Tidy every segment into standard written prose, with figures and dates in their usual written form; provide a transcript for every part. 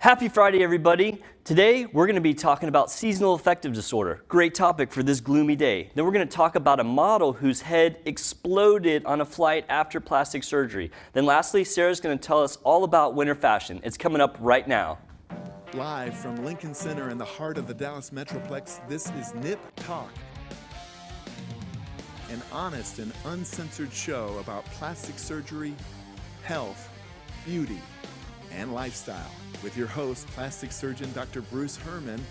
Happy Friday, everybody. Today, we're going to be talking about seasonal affective disorder. Great topic for this gloomy day. Then we're going to talk about a model whose head exploded on a flight after plastic surgery. Then lastly, Sarah's going to tell us all about winter fashion. It's coming up right now. Live from Lincoln Center in the heart of the Dallas Metroplex, this is Nip Talk, an honest and uncensored show about plastic surgery, health, beauty, and lifestyle, with your host, plastic surgeon Dr. Bruce Hermann,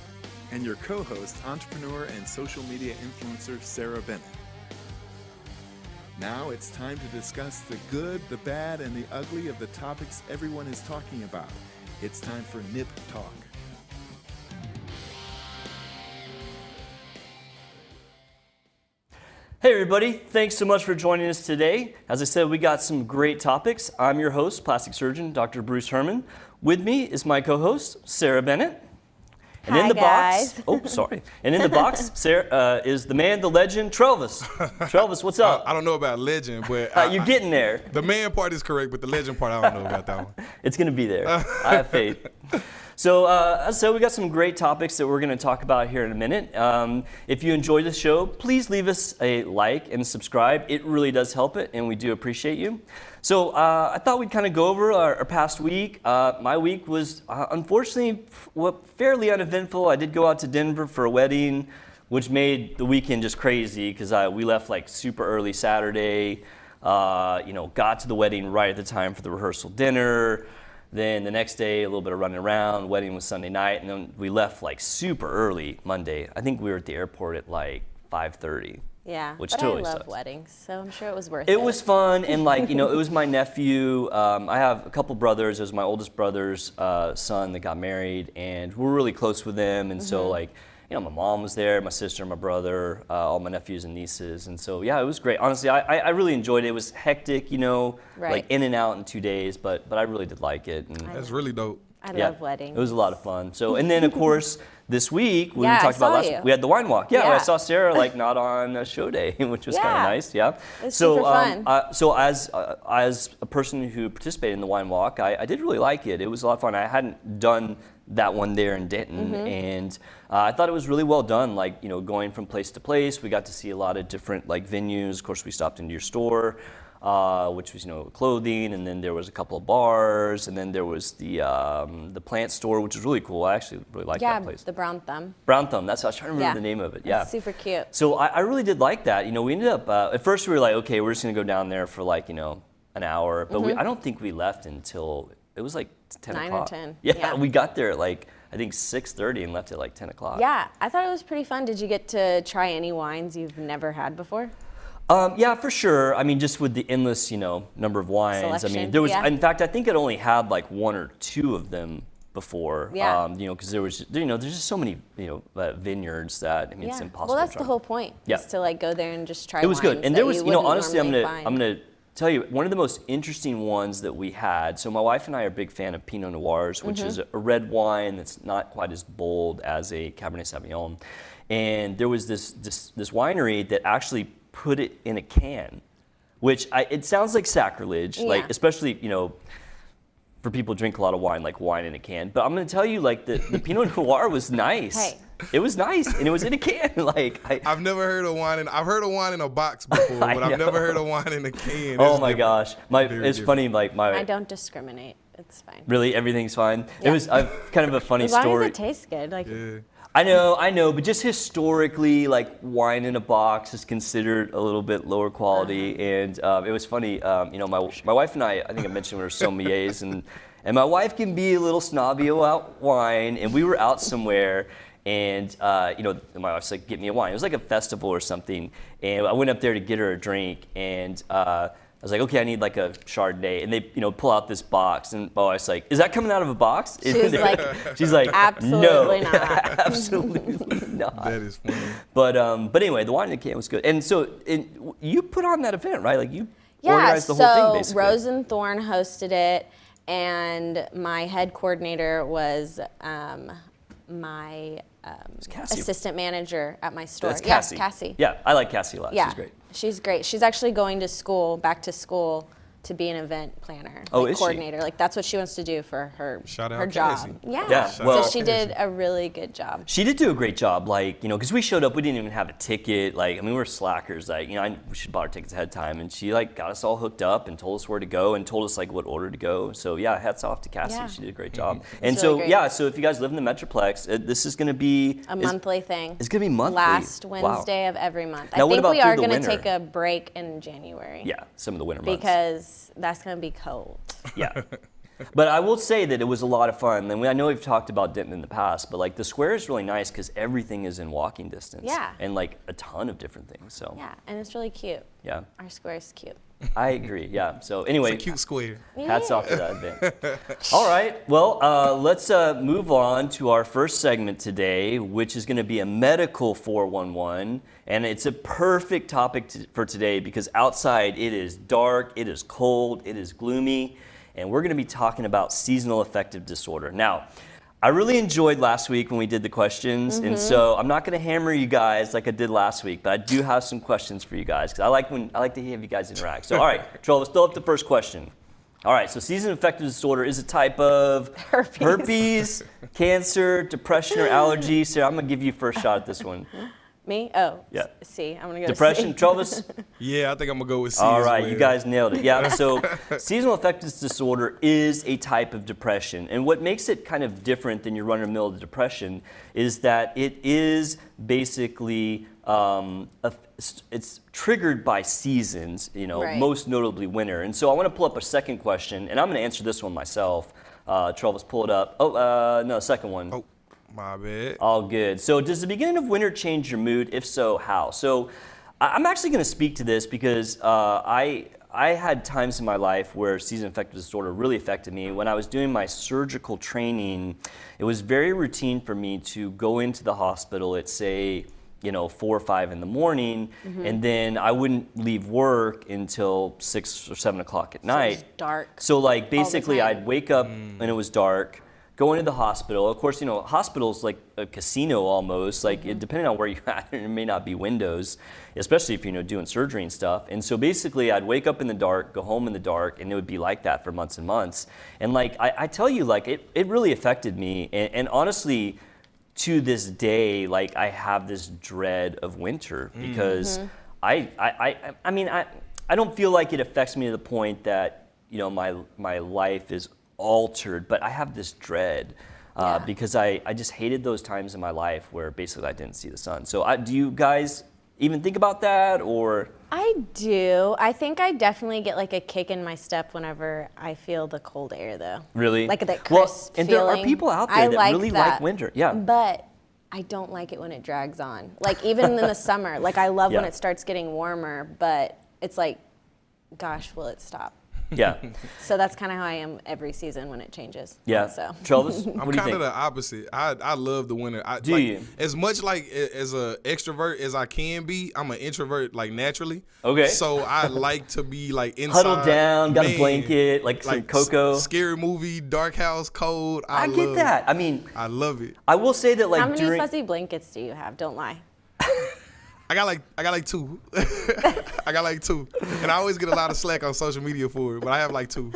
and your co-host, entrepreneur and social media influencer Sarah Bennett. Now it's time to discuss the good, the bad, and the ugly of the topics everyone is talking about. It's time for Nip Talk. Hey everybody, thanks so much for joining us today. As I said, we got some great topics. I'm your host, plastic surgeon Dr. Bruce Hermann. With me is my co-host, Sarah Bennett. And Hi, in the guys. box, And in the box, Sarah, is the man, the legend, Travis. Travis, what's up? I don't know about legend, but You're getting there. The man part is correct, but the legend part, I don't know about that one. It's going to be there. I have faith. So, as I said, we got some great topics that we're going to talk about here in a minute. If you enjoyed the show, please leave us a like and subscribe. It really does help it, and we do appreciate you. So, I thought we'd kind of go over our past week. My week was, unfortunately, fairly uneventful. I did go out to Denver for a wedding, which made the weekend just crazy because we left like super early Saturday. Got to the wedding right at the time for the rehearsal dinner. Then the next day, a little bit of running around. Wedding was Sunday night, and then we left like super early Monday. I think we were at the airport at like 5:30. Yeah, which but totally I love sucks. weddings, so I'm sure it was worth it. It was fun, and it was my nephew. I have a couple brothers. It was my oldest brother's son that got married, and we're really close with them. And so my mom was there, my sister, my brother, all my nephews and nieces. And so, yeah, it was great. Honestly, I really enjoyed it. It was hectic, like in and out in 2 days, but I really did like it. And That's really dope. I love weddings. it was a lot of fun. So, and then of course, this week, we Yeah, I talked about saw last you. week, we had the wine walk. Yeah, Yeah. I saw Sarah not on a show day, which was kind of Yeah. nice. Yeah. It's So, super fun. so as a person who participated in the wine walk, I did really like it. It was a lot of fun. I hadn't done that one there in Denton, and I thought it was really well done. Going from place to place, we got to see a lot of different venues. Of course, we stopped into your store, which was clothing, and then there was a couple of bars, and then there was the plant store, which was really cool. I actually really liked that place. The Brown Thumb. Brown Thumb. That's I was trying to remember the name of it. Yeah. It's super cute. So I really did like that. We ended up at first we were like, okay, we're just gonna go down there for an hour, but I don't think we left until it was like 10 9 or o'clock. 10. Yeah, Yeah. we got there at I think 6:30 and left at 10 o'clock. Yeah, I thought it was pretty fun. Did you get to try any wines you've never had before? Yeah, for sure. I mean, just with the endless, number of wines. Selection, I mean, there was. yeah. In fact, I think I'd only had one or two of them before. Yeah. Because there was, there's just so many, vineyards that it's impossible. Well, that's to the try. whole point. Yeah. Is to go there and just try. It was good, wines and that there was, you wouldn't honestly, I'm normally gonna tell you one of the most interesting ones that we had. So my wife and I are a big fan of Pinot Noirs, which is a red wine that's not quite as bold as a Cabernet Sauvignon. And there was this winery that actually put it in a can, which it sounds like sacrilege, Yeah. especially for people who drink a lot of wine, like wine in a can. But I'm gonna tell you, the Pinot Noir was nice. Hey. It was nice, and it was in a can. I've never heard of wine, I've heard of wine in a box before, but I've never heard of wine in a can. Oh It's my different. gosh, Very it's funny. I don't discriminate. It's fine. Really, everything's fine. Yeah. It was kind of a funny As long story. as it tastes good. Yeah. I know, but just historically, wine in a box is considered a little bit lower quality, and it was funny. My wife and I think I mentioned we were sommeliers, and my wife can be a little snobby about wine, and we were out somewhere. And, my wife's like, get me a wine. It was like a festival or something. And I went up there to get her a drink. And I was like, okay, I need a Chardonnay. And they, pull out this box. And my wife's like, is that coming out of a box? She's like, absolutely no, not. absolutely not. That is funny. But anyway, the wine in the can was good. And so you put on that event, right? You Yeah, organized the whole thing, basically. Rose and Thorn hosted it, and my head coordinator was my assistant manager at my store. That's Cassie. Yes, Cassie. Yeah, I like Cassie a lot. Yeah, She's great. She's great. She's actually going to school, back to school to be an event planner, Oh, like is she? coordinator. Like that's what she wants to do for her Shout out her job. Cassie. Yeah. Well- So she did a really good job. She did do a great job, like, you know, because we showed up, we didn't even have a ticket. Like, I mean, we were slackers. Like, you know, we should have bought our tickets ahead of time. And she, like, got us all hooked up and told us where to go and told us, like, what order to go. So, yeah, hats off to Cassie. Yeah. She did a great job. And It's so, really great. yeah, so if you guys live in the Metroplex, this is going to be A monthly thing. It's going to be monthly. Last Wow. Wednesday of every month. Now, I what think about we are through the going to winter? take a break in January. Yeah, some of the winter months. Because that's going to be cold. Yeah. But I will say that it was a lot of fun. And I know we've talked about Denton in the past, but like the square is really nice because everything is in walking distance. Yeah. And like a ton of different things. So Yeah, and it's really cute. yeah, Our square is cute. I agree. Yeah. So anyway, It's a cute square. hats off to that event. All right. Well, let's move on to our first segment today, which is going to be a medical 411. And it's a perfect topic for today because outside it is dark, it is cold, it is gloomy. And we're going to be talking about seasonal affective disorder. Now, I really enjoyed last week when we did the questions, and so I'm not going to hammer you guys like I did last week, but I do have some questions for you guys because I like to have you guys interact. So, all right, Troll, let's throw up the first question. All right, so seasonal affective disorder is a type of herpes, cancer, depression, or allergy. Sarah, I'm going to give you first shot at this one. Me? Oh, Yeah. C. I'm going to go Depression, C. Travis? Yeah, I think I'm gonna go with C. All as right, well. you guys nailed it. Yeah, so seasonal affective disorder is a type of depression. And what makes it kind of different than your run-of-the-mill depression is that it is basically, it's triggered by seasons, you know, Right. most notably winter. And so I want to pull up a second question, and I'm going to answer this one myself. Travis, pull it up. Oh, no, second one. Oh, my bad. All good. So does the beginning of winter change your mood? If so, how? So I'm actually going to speak to this because I had times in my life where seasonal affective disorder really affected me. When I was doing my surgical training, it was very routine for me to go into the hospital at, say, 4 or 5 in the morning, and then I wouldn't leave work until 6 or 7 o'clock at night. It's dark. So like basically time. I'd wake up when it was dark, go into the hospital. Of course, hospital's like a casino almost. Like depending on where you're at, there may not be windows, especially if you're doing surgery and stuff. And so basically I'd wake up in the dark, go home in the dark, and it would be like that for months and months. And like I tell you, like it really affected me. And honestly, to this day, like I have this dread of winter because I mean I don't feel like it affects me to the point that my life is altered, but I have this dread because I just hated those times in my life where basically I didn't see the sun. So do you guys even think about that, or? I do. I think I definitely get like a kick in my step whenever I feel the cold air, though. Really? Like that crisp and feeling. there are people out there I that really like winter. Yeah. But I don't like it when it drags on. Like even in the summer, like I love when Yeah. it starts getting warmer, but it's like, gosh, will it stop? Yeah. So that's kind of how I am every season when it changes. Yeah. So. Travis, I'm what do you kind of think? the opposite. I love the winter. Do you? As much like as a extrovert as I can be, I'm an introvert like naturally. Okay. So I like to be like inside. Huddled down, got a Man, blanket, like some cocoa. Scary movie, dark house, cold. I get that. I mean, I love it. I will say that like How many during fuzzy blankets do you have? Don't lie. I got like 2. I got like 2. And I always get a lot of slack on social media for it, but I have like 2.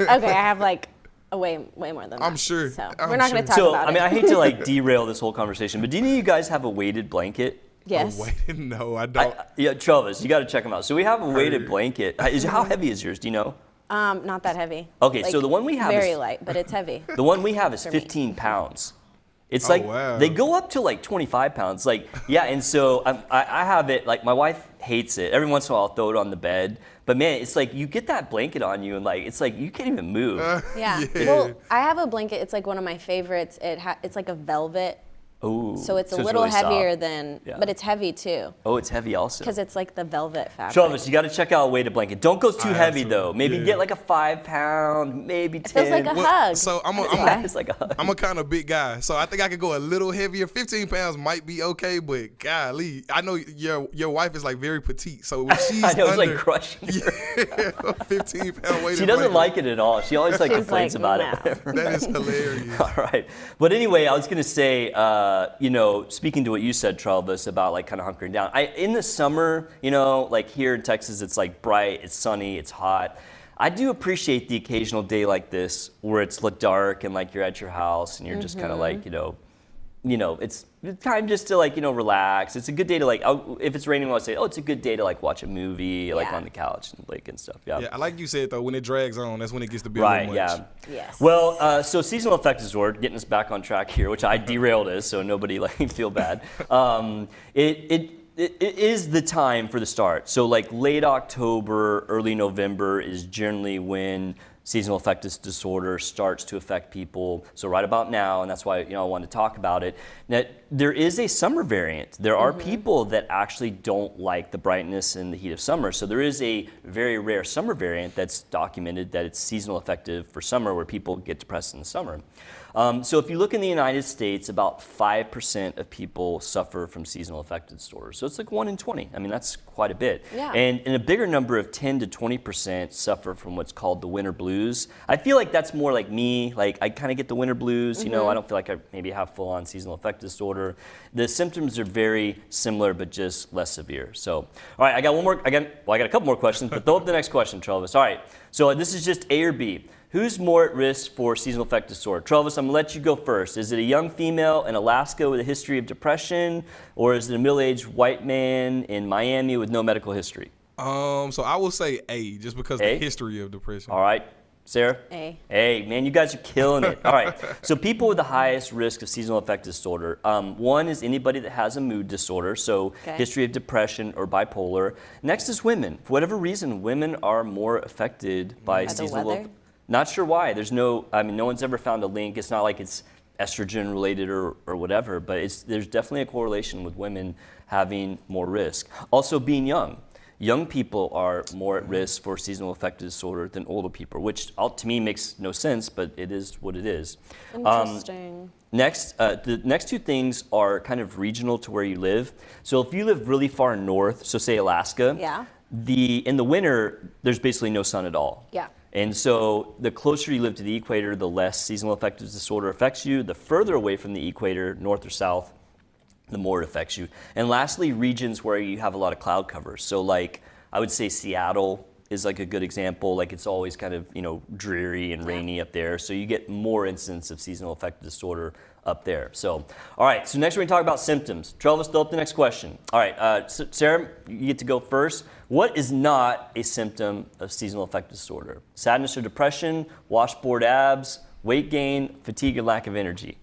Okay, I have like way more than that. I'm sure. So I'm we're not going sure. to talk so about I mean it. I hate to like derail this whole conversation, but do any of you guys have a weighted blanket? Yes. Oh, wait, no, I don't. Yeah, Travis, you got to check them out. So we have a weighted blanket. How heavy is yours? Do you know? Not that heavy. Okay, so the one we have very is- light, but it's heavy. The one we have is me. 15 pounds. It's Oh, like wow. they go up to like 25 pounds. Like, yeah, and so I have it, like my wife hates it. Every once in a while I'll throw it on the bed. But man, it's like you get that blanket on you and like it's like you can't even move. Yeah. Yeah. Well, I have a blanket. It's like one of my favorites. It's like a velvet, Ooh. so it's a little really soft. heavier than, Yeah. but it's heavy too, Oh, it's heavy also. because it's like the velvet fabric. Travis, you got to check out a weighted blanket. Don't go too I heavy have to, though. Maybe yeah. get like a 5 pound, maybe 10. It feels like a Well, hug. so I'm It's like a hug. I'm a kind of big guy, so I think I could go a little heavier. 15 pounds might be okay, but golly, I know your wife is like very petite, so if she's I know, it's under, like crushing her. yeah, 15 pound weight. She doesn't like it at all. She always like She's complains like, about it. "No." That is hilarious. All right. But anyway, I was going to say, speaking to what you said, Travis, about like kind of hunkering down. In the summer, like here in Texas, it's like bright, it's sunny, it's hot. I do appreciate the occasional day like this where it's dark and like you're at your house and you're just kind of like, it's time just to like, relax. It's a good day to like, if it's raining, I'll say, it's a good day to like watch a movie, like on the couch and like and stuff. Yeah. Yeah, like you said though, when it drags on, that's when it gets to be a little much. Yeah. Yes. Well, so seasonal affective disorder, getting us back on track here, which I derailed us, so nobody like feel bad. It is the time for the start. So like late October, early November is generally when seasonal affective disorder starts to affect people. So right about now, and that's why I wanted to talk about it. Now, there is a summer variant. There are people that actually don't like the brightness and the heat of summer. So there is a very rare summer variant that's documented that it's seasonal affective for summer, where people get depressed in the summer. So if you look in the United States, about 5% of people suffer from seasonal affective disorder. So it's like 1 in 20. I mean, that's quite a bit. Yeah. And a bigger number of 10 to 20% suffer from what's called the winter blues. I feel like that's more like me. Like I kind of get the winter blues. I don't feel like I maybe have full-on seasonal affective disorder. The symptoms are very similar, but just less severe. So, all right, I got one more. I got a couple more questions, but throw up the next question, Travis. All right. So this is just A or B. Who's more at risk for seasonal affective disorder? Travis, I'm going to let you go first. Is it a young female in Alaska with a history of depression, or is it a middle-aged white man in Miami with no medical history? So I will say A, just because A? the history of depression. All right. Sarah? A. A. Man, you guys are killing it. All right. So people with the highest risk of seasonal affective disorder, one is anybody that has a mood disorder, so history of depression or bipolar. Next is women. For whatever reason, women are more affected by seasonal. Not sure why. No one's ever found a link. It's not like it's estrogen related or whatever, but there's definitely a correlation with women having more risk. Also being young. Young people are more at risk for seasonal affective disorder than older people, which to me makes no sense, but it is what it is. Interesting. The next two things are kind of regional to where you live. So if you live really far north, so say Alaska, in the winter, there's basically no sun at all. Yeah. And so the closer you live to the equator, the less seasonal affective disorder affects you. The further away from the equator, north or south, the more it affects you. And lastly, regions where you have a lot of cloud cover. So like I would say Seattle is like a good example. Like it's always kind of, dreary and rainy up there. So you get more incidents of seasonal affective disorder up there. So, all right, so next we're gonna talk about symptoms. Travis, throw up the next question. All right, Sarah, you get to go first. What is not a symptom of seasonal affective disorder? Sadness or depression, washboard abs, weight gain, fatigue or lack of energy?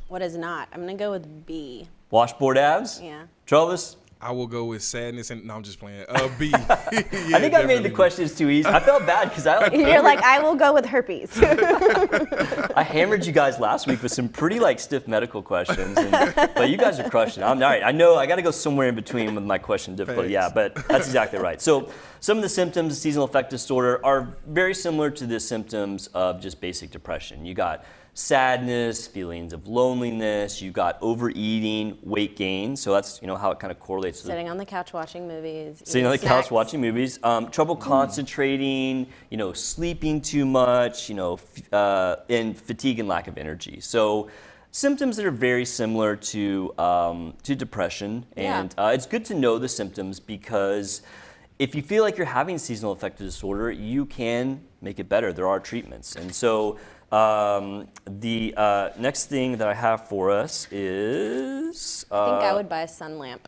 What is not? I'm gonna go with B. Washboard abs? Yeah. Travis? I will go with sadness and no, I'm just playing. B. I think I made the questions too easy. I felt bad because You're like, I will go with herpes. I hammered you guys last week with some pretty stiff medical questions, but you guys are crushing it. All right. I know I got to go somewhere in between with my question difficulty. Yeah, but that's exactly right. So some of the symptoms of seasonal affective disorder are very similar to the symptoms of just basic depression. You got sadness, feelings of loneliness, you got overeating, weight gain. So that's how it kind of correlates. Sitting on the couch watching movies. Sitting on the couch watching movies. Trouble concentrating, sleeping too much, and fatigue and lack of energy. So symptoms that are very similar to depression. And it's good to know the symptoms because if you feel like you're having seasonal affective disorder, you can make it better. There are treatments. And so the next thing that I have for us is... I think I would buy a sun lamp.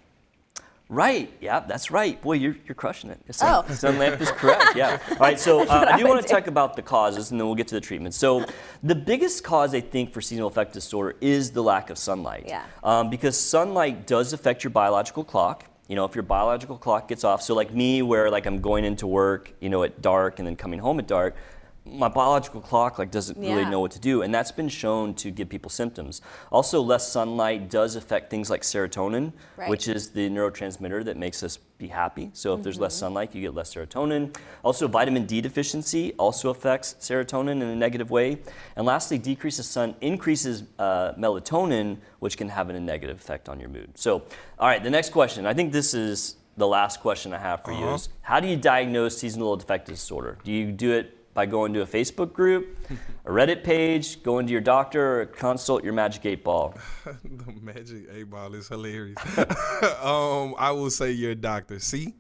Right. Yeah, that's right. Boy, you're crushing it. Sun lamp is correct. Yeah. All right. So I do want to talk about the causes, and then we'll get to the treatment. So the biggest cause, I think, for seasonal affective disorder is the lack of sunlight. Yeah. Because sunlight does affect your biological clock. If your biological clock gets off, so like me, where I'm going into work, at dark and then coming home at dark, my biological clock doesn't really know what to do, and that's been shown to give people symptoms. Also, less sunlight does affect things like serotonin, which is the neurotransmitter that makes us be happy. So if there's less sunlight, you get less serotonin. Also, vitamin D deficiency also affects serotonin in a negative way. And lastly, decreases sun increases melatonin, which can have a negative effect on your mood. So, all right, the next question. I think this is the last question I have for you is, how do you diagnose seasonal affective disorder? Do you do it by going to a Facebook group, a Reddit page, going to your doctor, or consult your Magic 8 Ball? The Magic 8 Ball is hilarious. I will say your doctor. C?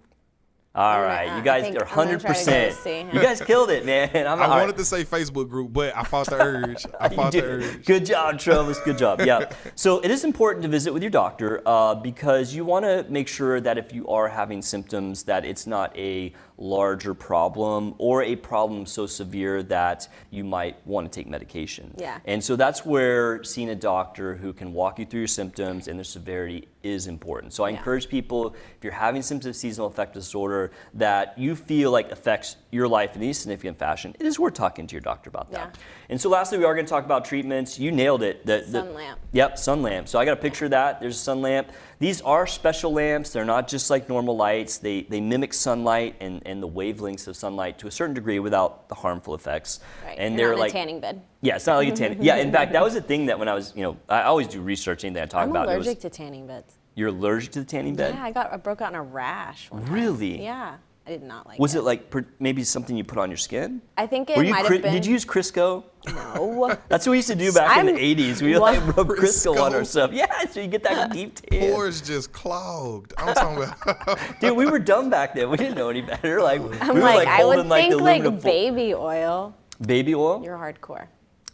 All right, you guys are 100%. You guys killed it, man. I wanted to say Facebook group, but I fought the urge. Good job, Travis. Good job. Yeah. So it is important to visit with your doctor because you want to make sure that if you are having symptoms, that it's not a larger problem or a problem so severe that you might want to take medication. Yeah. And so that's where seeing a doctor who can walk you through your symptoms and their severity is important. So I encourage people, if you're having symptoms of seasonal affective disorder that you feel like affects your life in any significant fashion, it is worth talking to your doctor about that. Yeah. And so lastly, we are going to talk about treatments. You nailed it. Sun lamp. Yep, sun lamp. So I got a picture of that. There's a sun lamp. These are special lamps. They're not just like normal lights. They mimic sunlight and the wavelengths of sunlight to a certain degree without the harmful effects. Right. And You're they're not in like a tanning bed. Yeah, it's not like a tanning. Yeah, in fact, that was a thing that when I was, I always do research, anything I talk about. I'm allergic to tanning beds. You're allergic to the tanning bed? Yeah, I broke out in a rash one time. Really? Yeah, I did not like it. Was it like maybe something you put on your skin? I think it might have been. Did you use Crisco? No. That's what we used to do back in the 80s. We like rub Crisco on Crisco? our stuff. Yeah, so you get that deep tan. Pores just clogged. I'm talking about. Dude, we were dumb back then. We didn't know any better. Like I'm we were like, I holding would like think the like aluminum baby oil. Baby oil? You're hardcore.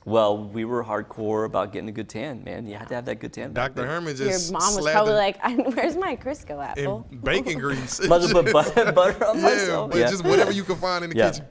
Well, we were hardcore about getting a good tan, man. You had to have that good tan. Dr. Hermann just Your mom was slathered probably like, "Where's my Crisco apple?" in bacon grease. Must have put butter on Yeah, myself. but just whatever you can find in the kitchen.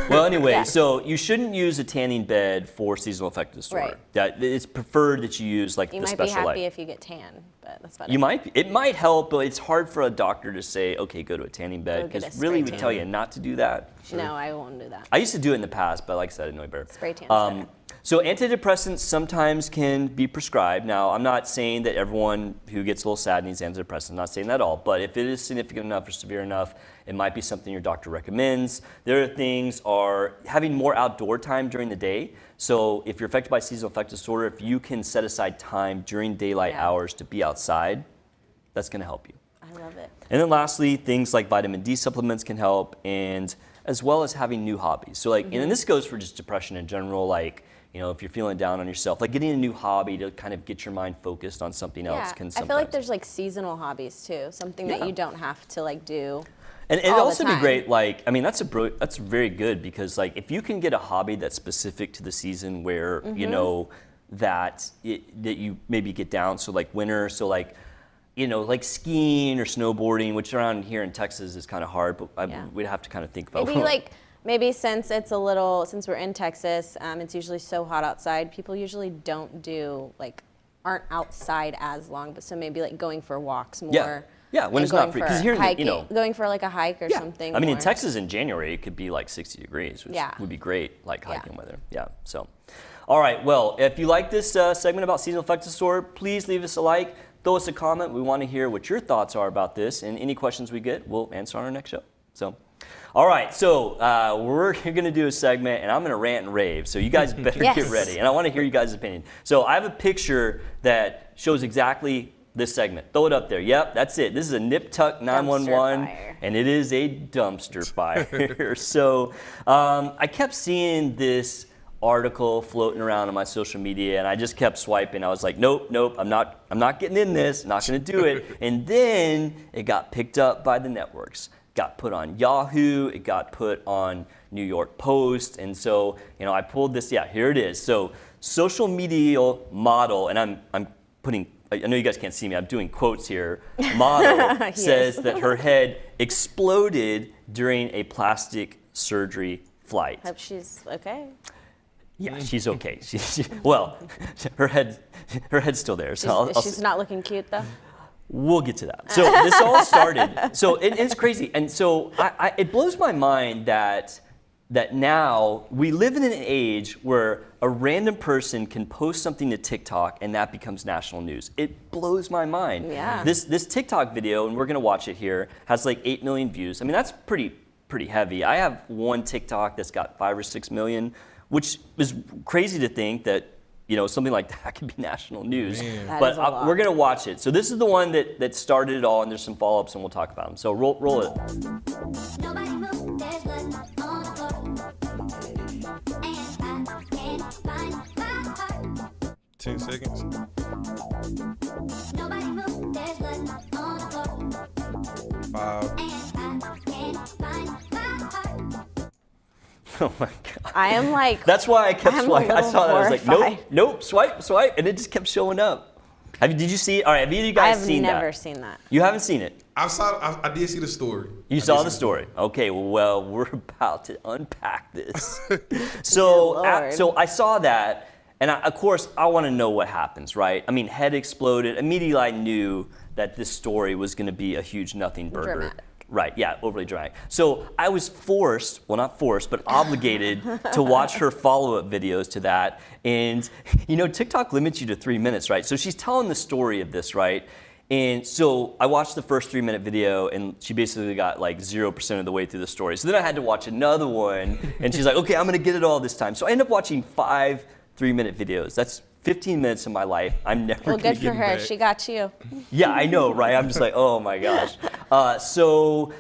Well, anyway, Yeah. so you shouldn't use a tanning bed for seasonal affective disorder. Right. That it's preferred that you use like You the might be special happy light. if you get tan, but that's about You it. might. It might help, but it's hard for a doctor to say, okay, go to a tanning bed, Go get because a really spray we tell tan. you not to do that. No, I won't do that. I used to do it in the past, but like I said, I didn't know any better. Spray tan's better. So antidepressants sometimes can be prescribed. Now, I'm not saying that everyone who gets a little sad needs antidepressants. I'm not saying that at all. But if it is significant enough or severe enough, it might be something your doctor recommends. The other things are having more outdoor time during the day. So if you're affected by seasonal affective disorder, if you can set aside time during daylight hours to be outside, that's going to help you. I love it. And then lastly, things like vitamin D supplements can help, and as well as having new hobbies. So like, and this goes for just depression in general, like, if you're feeling down on yourself, like getting a new hobby to kind of get your mind focused on something else can sometimes. I feel like there's like seasonal hobbies too, something that you don't have to like do. And it'd all the also be time. great, like, I mean, that's very good, because like if you can get a hobby that's specific to the season where, that you maybe get down, so like winter, so like, like skiing or snowboarding, which around here in Texas is kind of hard, but we'd have to kind of think about Maybe since we're in Texas, it's usually so hot outside, people usually aren't outside as long, but so maybe like going for walks more. Yeah, when it's not free. Because here, going for like a hike or something. I mean, in more. Texas in January, it could be like 60 degrees, which would be great, like hiking weather. Yeah, so. All right, well, if you like this segment about seasonal affective disorder, please leave us a like, throw us a comment. We want to hear what your thoughts are about this, and any questions we get, we'll answer on our next show. So, all right, so we're going to do a segment, and I'm going to rant and rave, so you guys better get ready, and I want to hear you guys' opinion. So I have a picture that shows exactly this segment. Throw it up there. Yep, that's it. This is a Nip Tuck 911, and it is a dumpster fire. So I kept seeing this article floating around on my social media, and I just kept swiping. I was like, nope, I'm not getting in this. I'm not going to do it. And then it got picked up by the networks. Got put on Yahoo. It got put on New York Post. And so, I pulled this. Yeah, here it is. So, social media model, and I'm putting. I know you guys can't see me. I'm doing quotes here. Model says that her head exploded during a plastic surgery flight. Hope she's okay. Yeah, she's okay. Well, her head's still there. So she's not looking cute though. We'll get to that. So this all started. So it's crazy, and so it blows my mind that now we live in an age where a random person can post something to TikTok and that becomes national news. It blows my mind. Yeah. This TikTok video, and we're gonna watch it here, has like 8 million views. I mean, that's pretty heavy. I have one TikTok that's got 5 or 6 million, which is crazy to think that something like that could be national news. But we're gonna watch it. So this is the one that started it all, and there's some follow-ups, and we'll talk about them. So roll it. Nobody move, there's blood on the floor. And I can't find my heart. 10 seconds. Nobody move, there's blood on the floor. 5, And I can't find my heart. Oh my God. I am like. That's why I kept I'm a swiping. I little saw that. I was like, horrified. nope, swipe, and it just kept showing up. Did you see it? All right, have either of you guys I've seen that? never seen that. You haven't seen it? I did see the story. You I saw did the see story. Okay, well, we're about to unpack this. So, Lord. so I saw that, and of course, I want to know what happens, right? I mean, head exploded. Immediately, I knew that this story was going to be a huge nothing burger. Dramatic. Right, yeah, overly dramatic. So I was forced, well, not forced, but obligated to watch her follow-up videos to that. And, you know, TikTok limits you to 3 minutes, right? So she's telling the story of this, right? And so I watched the first 3-minute video, and she basically got like 0% of the way through the story. So then I had to watch another one, and she's like, okay, I'm gonna get it all this time. So I ended up watching 5 3-minute videos. That's 15 minutes of my life. I'm never Well, gonna good get for her. back. She got you. Yeah, I know, right? I'm just like, oh my gosh. So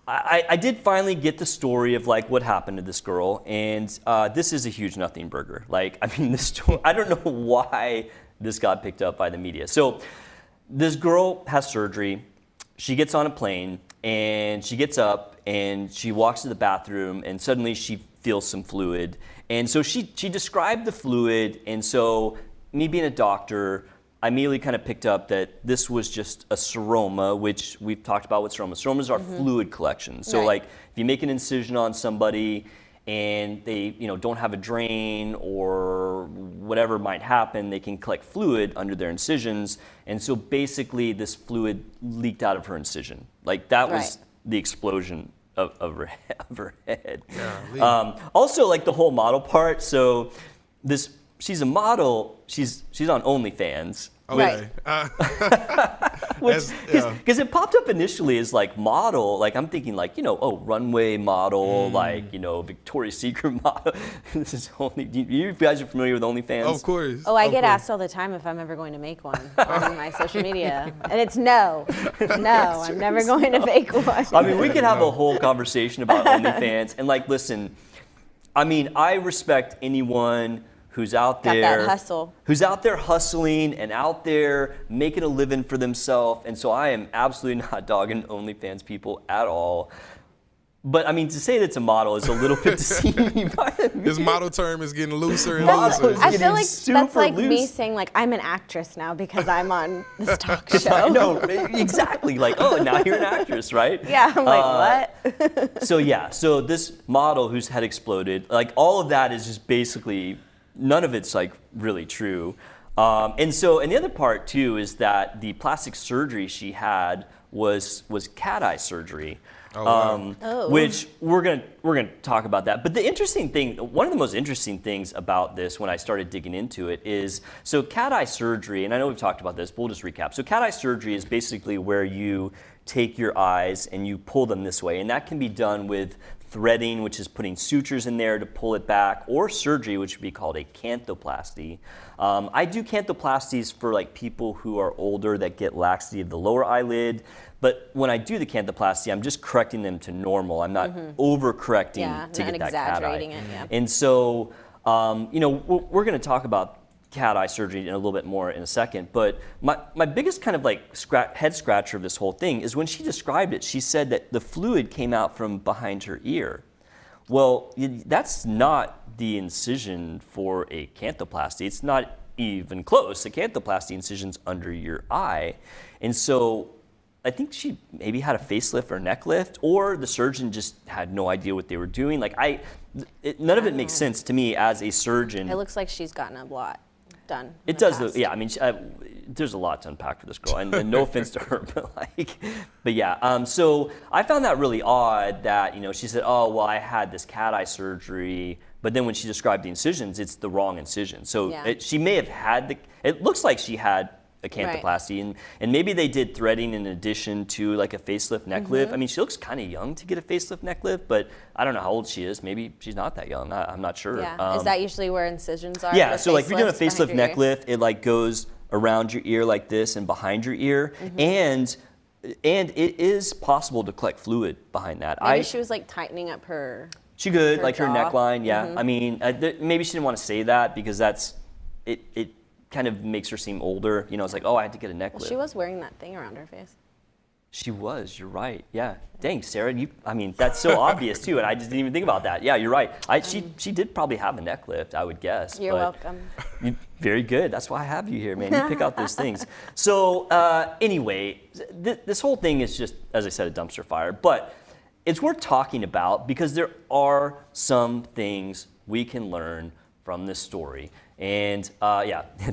I did finally get the story of like what happened to this girl, and this is a huge nothing burger. Like, I mean, this story, I don't know why this got picked up by the media. So this girl has surgery. She gets on a plane, and she gets up, and she walks to the bathroom, and suddenly she feels some fluid. And so she described the fluid, and so me being a doctor, I immediately kind of picked up that this was just a seroma, which we've talked about with seromas. Seromas are fluid collections. So Right. like if you make an incision on somebody and they don't have a drain or whatever might happen, they can collect fluid under their incisions. And so basically this fluid leaked out of her incision. Like that was Right. the explosion of her head. Golly. Also, like the whole model part. So she's a model. She's on OnlyFans. Okay. Because it popped up initially as like model, like I'm thinking like, runway model, like, Victoria's Secret model. This is only, you guys are familiar with OnlyFans? Of course. Oh, I of get course. asked all the time if I'm ever going to make one on my social media. And it's no. No, I'm never going to make one. I mean, we could have a whole conversation about OnlyFans. And like, listen, I mean, I respect anyone who's out Got there, that hustle. who's out there hustling and out there making a living for themselves. And so I am absolutely not dogging OnlyFans people at all. But I mean, to say that it's a model is a little bit deceiving. This model term is getting looser and Model looser. is I getting feel like that's super like me loose. saying like I'm an actress now because I'm on this talk show. I know, exactly. Like, oh, now you're an actress, right? Yeah, I'm like, what? So this model whose head exploded, like all of that is just basically, none of it's like really true. And the other part too is that the plastic surgery she had was cat eye surgery. wow. Which we're gonna talk about that. But the interesting thing, one of the most interesting things about this when I started digging into it is, so cat eye surgery, and I know we've talked about this, but we'll just recap. So cat eye surgery is basically where you take your eyes and you pull them this way, and that can be done with threading, which is putting sutures in there to pull it back, or surgery, which would be called a canthoplasty. I do canthoplasties for like people who are older that get laxity of the lower eyelid. But when I do the canthoplasty, I'm just correcting them to normal. I'm not overcorrecting Yeah, to not get that cat eye. exaggerating it, yeah. And so, we're going to talk about cat eye surgery in a little bit more in a second. But my biggest kind of like head scratcher of this whole thing is when she described it, she said that the fluid came out from behind her ear. Well, that's not the incision for a canthoplasty. It's not even close. A canthoplasty incision's under your eye. And so I think she maybe had a facelift or neck lift, or the surgeon just had no idea what they were doing. Like none of it makes sense to me as a surgeon. It looks like she's gotten a lot done. in It the does, past. yeah. I mean, there's a lot to unpack for this girl, and no offense to her, but yeah. So I found that really odd that she said, "Oh, well, I had this cat eye surgery," but then when she described the incisions, it's the wrong incision. So Yeah. she may have had it looks like she had a canthoplasty, and maybe they did threading in addition to like a facelift neck lift. I mean, she looks kind of young to get a facelift neck lift, but I don't know how old she is. Maybe she's not that young. I'm not sure. Yeah. Is that usually where incisions are? Yeah, for so like if you're doing a facelifts behind facelift your neck ear? lift, it like goes around your ear like this and behind your ear, and it is possible to collect fluid behind that. Maybe she was like tightening up her. She could, her like her jaw. neckline, yeah. I mean, maybe she didn't want to say that because it kind of makes her seem older. It's like, oh, I had to get a neck Well, lift. she was wearing that thing around her face. She was. You're right. Yeah. Dang, Sarah. That's so obvious too, and I just didn't even think about that. Yeah, you're right. She did probably have a neck lift, I would guess. You're welcome. Very good. That's why I have you here, man. You pick out those things. So anyway, this whole thing is just, as I said, a dumpster fire. But it's worth talking about because there are some things we can learn from this story. And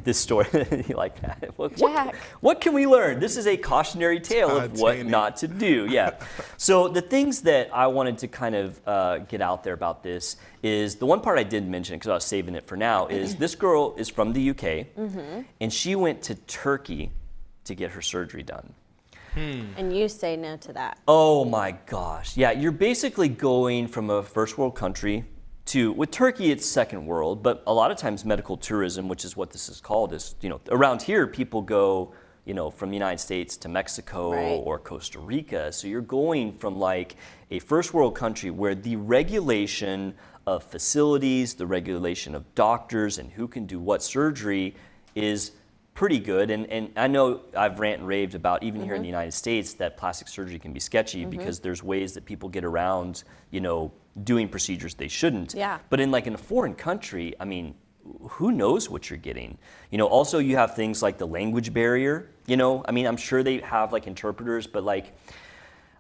this story, you like that? What can we learn? This is a cautionary tale of what not to do. Yeah. So the things that I wanted to kind of get out there about this is the one part I did mention because I was saving it for now is this girl is from the UK and she went to Turkey to get her surgery done. And you say no to that. Oh my gosh. Yeah, you're basically going from a first world country with Turkey, it's second world, but a lot of times medical tourism, which is what this is called, is, around here people go, from the United States to Mexico or Costa Rica. So you're going from like a first world country where the regulation of facilities, the regulation of doctors and who can do what surgery is pretty good. And I know I've ranted and raved about even here in the United States that plastic surgery can be sketchy because there's ways that people get around, doing procedures they shouldn't. Yeah. But in a foreign country, who knows what you're getting? Also you have things like the language barrier, I'm sure they have like interpreters, but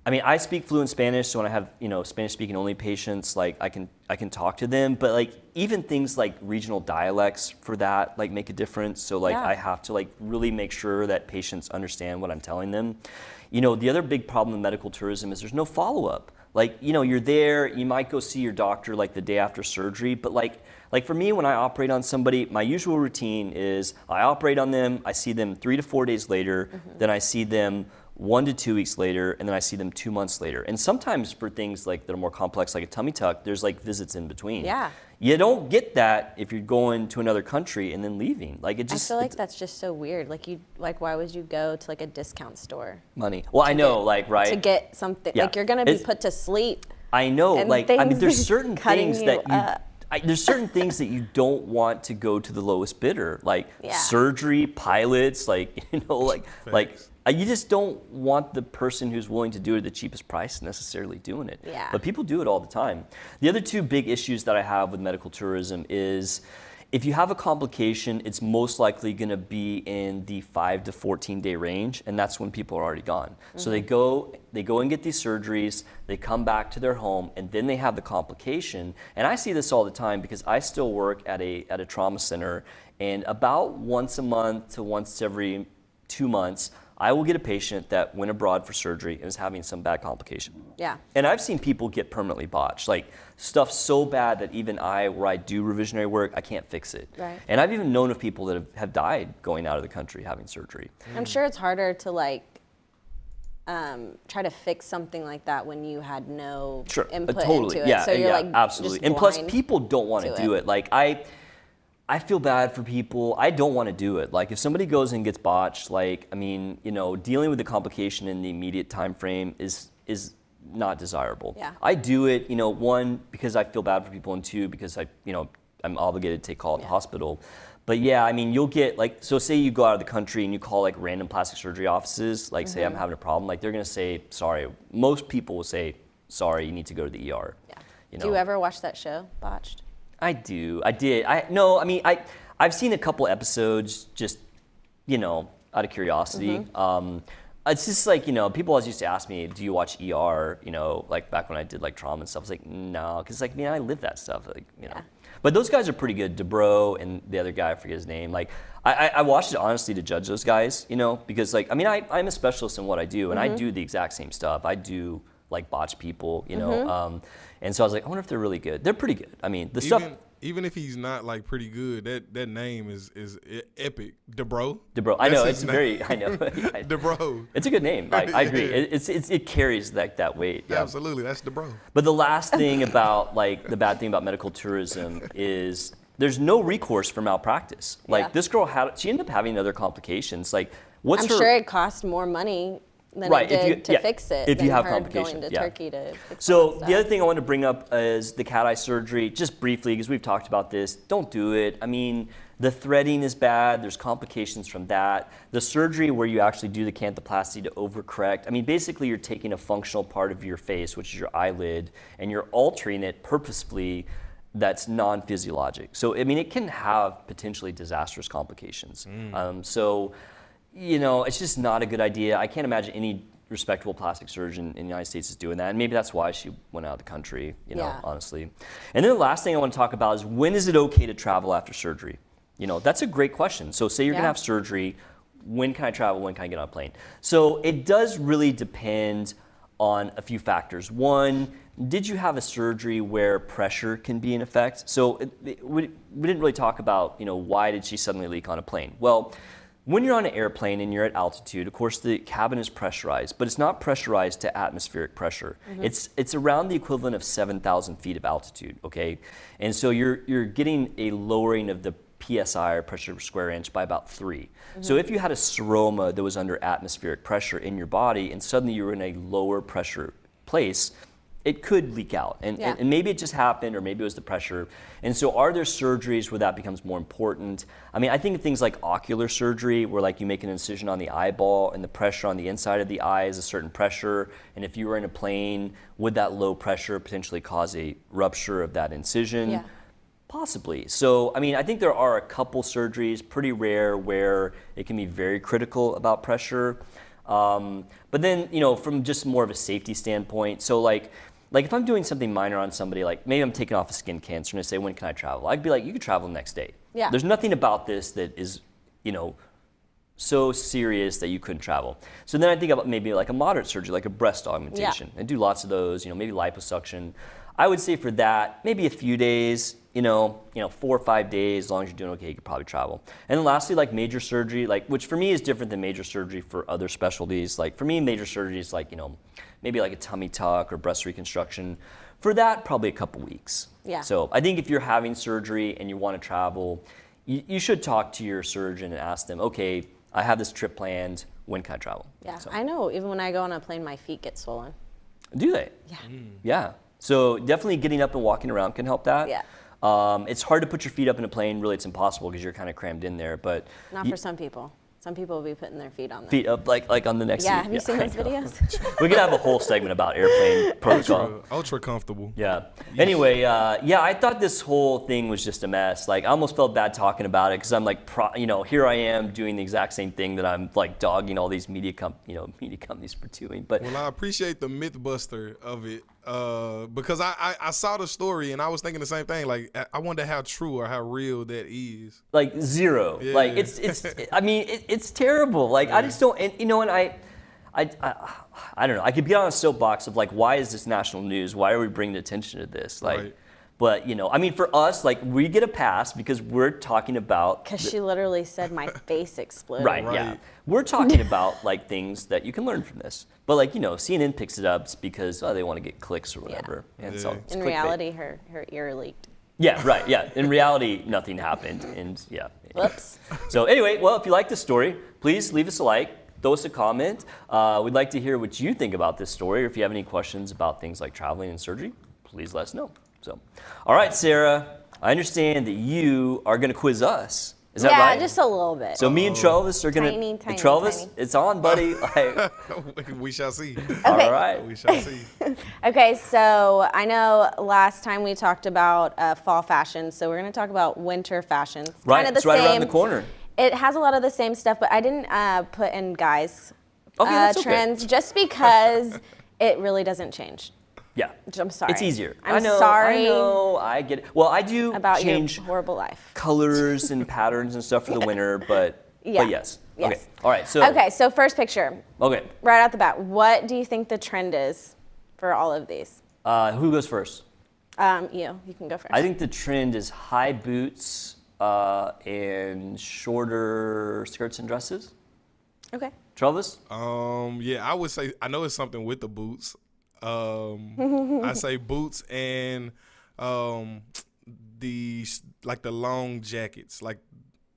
I speak fluent Spanish, so when I have, Spanish speaking only patients, I can talk to them, but even things like regional dialects for that make a difference. So I have to really make sure that patients understand what I'm telling them. The other big problem in medical tourism is there's no follow-up. You're there, you might go see your doctor the day after surgery, but for me, when I operate on somebody, my usual routine is I operate on them, I see them 3 to 4 days later, then I see them 1 to 2 weeks later, and then I see them 2 months later. And sometimes for things that are more complex, like a tummy tuck, there's visits in between. Yeah. You don't get that if you're going to another country and then leaving. I feel that's just so weird. Why would you go to a discount store? Money. Well, I know, right? To get something, you're gonna be put to sleep. I know, there's certain things that you there's certain things that you don't want to go to the lowest bidder, surgery, pilots, you just don't want the person who's willing to do it at the cheapest price necessarily doing it. Yeah. But people do it all the time. The other two big issues that I have with medical tourism is if you have a complication, it's most likely going to be in the 5 to 14 day range, and that's when people are already gone. So they go and get these surgeries, they come back to their home, and then they have the complication. And I see this all the time because I still work at a trauma center, and about once a month to once every 2 months, I will get a patient that went abroad for surgery and is having some bad complication. Yeah. And I've seen people get permanently botched, stuff so bad that even where I do revisionary work, I can't fix it. Right. And I've even known of people that have died going out of the country having surgery. I'm sure it's harder to try to fix something like that when you had no input totally. into it. Yeah, so you're absolutely. just And plus, blind people don't want to do it. I feel bad for people. I don't want to do it. If somebody goes and gets botched, dealing with the complication in the immediate time frame is not desirable. Yeah. I do it, one, because I feel bad for people, and two, because I'm obligated to take call at the hospital. But yeah, you'll get so say you go out of the country and you call random plastic surgery offices, say I'm having a problem, they're gonna say sorry. Most people will say sorry, you need to go to the ER. Yeah. Do you ever watch that show, Botched? I do. I did. I've seen a couple episodes just, out of curiosity. It's just people always used to ask me, do you watch ER, back when I did trauma and stuff. I was like, no, because I live that stuff, Yeah. But those guys are pretty good. Dubrow and the other guy, I forget his name. I watched it honestly to judge those guys, because I'm a specialist in what I do, and I do the exact same stuff. I do botch people, and so I was like, I wonder if they're really good. They're pretty good. Stuff. Even if he's not pretty good, that name is epic. Dubrow. Dubrow. I know it's very. I know. Dubrow. It's a good name. I agree. It carries that weight. Yeah. Absolutely, that's Dubrow. But the last thing about the bad thing about medical tourism is there's no recourse for malpractice. This girl she ended up having other complications. I'm sure it cost more money than it did to fix it. If you have her complications, going to Turkey to fix So the other thing I want to bring up is the cat eye surgery, just briefly, because we've talked about this. Don't do it. The threading is bad. There's complications from that. The surgery where you actually do the canthoplasty to overcorrect, I mean, basically you're taking a functional part of your face, which is your eyelid, and you're altering it purposefully that's non-physiologic. So, I mean, it can have potentially disastrous complications. So, you know, it's just not a good idea. I can't imagine any respectable plastic surgeon in the United States is doing that. And maybe that's why she went out of the country, you know, honestly. And then the last thing I want to talk about is, when is it okay to travel after surgery? You know, that's a great question. So say you're going to have surgery. When can I travel? When can I get on a plane? So it does really depend on a few factors. One, did you have a surgery where pressure can be in effect? So we didn't really talk about, you know, why did she suddenly leak on a plane? Well, when you're on an airplane and you're at altitude, of course, the cabin is pressurized, but it's not pressurized to atmospheric pressure. It's around the equivalent of 7,000 feet of altitude, okay? And so you're getting a lowering of the PSI, or pressure per square inch, by about 3. So if you had a seroma that was under atmospheric pressure in your body and suddenly you were in a lower pressure place, it could leak out. And maybe it just happened, or maybe it was the pressure. And so are there surgeries where that becomes more important? I mean, I think of things like ocular surgery, where like you make an incision on the eyeball and the pressure on the inside of the eye is a certain pressure. And if you were in a plane, would that low pressure potentially cause a rupture of that incision? Yeah. Possibly. So, I mean, I think there are a couple surgeries, pretty rare, where it can be very critical about pressure. But then, you know, from just more of a safety standpoint, so like if I'm doing something minor on somebody, like maybe I'm taking off a skin cancer and I say, when can I travel? I'd be like, you can travel the next day. Yeah. There's nothing about this that is, you know, so serious that you couldn't travel. So then I think about maybe like a moderate surgery, like a breast augmentation. I do lots of those, you know, maybe liposuction. I would say for that, maybe a few days, you know, 4 or 5 days, as long as you're doing okay, you could probably travel. And then lastly, like major surgery, like, which for me is different than major surgery for other specialties. Like for me, major surgery is like, you know, maybe like a tummy tuck or breast reconstruction. For that, probably a couple weeks. Yeah. So I think if you're having surgery and you want to travel, you should talk to your surgeon and ask them, okay, I have this trip planned, when can I travel? Yeah, So, I know. Even when I go on a plane, my feet get swollen. do they? Yeah. Yeah. So definitely getting up and walking around can help that. Yeah. It's hard to put your feet up in a plane. Really, it's impossible because you're kind of crammed in there. But Not for some people. Some people will be putting their feet on there. feet up like on the next seat. Yeah, have you seen I those know. videos? We could have a whole segment about airplane protocol. Ultra comfortable. Yeah. Anyway, yeah, I thought this whole thing was just a mess. Like, I almost felt bad talking about it because I'm like, you know, here I am doing the exact same thing that I'm like dogging all these media companies for doing. But Well, I appreciate the myth buster of it because I saw the story and I was thinking the same thing. Like, I wonder how true or how real that is. like zero. Yeah. Like it's I mean it's terrible. Like I just don't, and you know, and I don't know. I could get on a soapbox of like, why is this national news? Why are we bringing attention to this? Like, Right. but you know, I mean, for us, like we get a pass because we're talking about Because she literally said my face exploded. right, yeah. We're talking about like things that you can learn from this. But like, you know, CNN picks it up because they want to get clicks or whatever. And so it's In clickbait. reality, her ear leaked. Yeah, right, yeah. In reality, nothing happened. And yeah. Whoops. So anyway, well, if you like this story, please leave us a like, throw us a comment. We'd like to hear what you think about this story, or if you have any questions about things like traveling and surgery, please let us know. So, all right, Sarah, I understand that you are going to quiz us. Is that right? Yeah, just a little bit. So me and Travis are going to. Tiny, tiny, Travis, tiny. it's on, buddy. Like, We shall see. all right. We shall see. Okay, so I know last time we talked about fall fashion, so we're going to talk about winter fashion. It's Right, kind of the it's right around same. the corner. It has a lot of the same stuff, but I didn't put in guys Okay, that's okay. trends just because it really doesn't change. Yeah. I'm sorry. It's easier. I'm I know, sorry I know. I get it. Well, I do about change your horrible life. colors and patterns and stuff for the winter, but Yeah. yes. Yes. Okay. All right. So. Okay, so first picture, Okay. right out the bat, what do you think the trend is for all of these? Who goes first? You can go first. I think the trend is high boots and shorter skirts and dresses. Okay. Travis? Yeah, I would say I know it's something with the boots. I say boots and the long jackets, like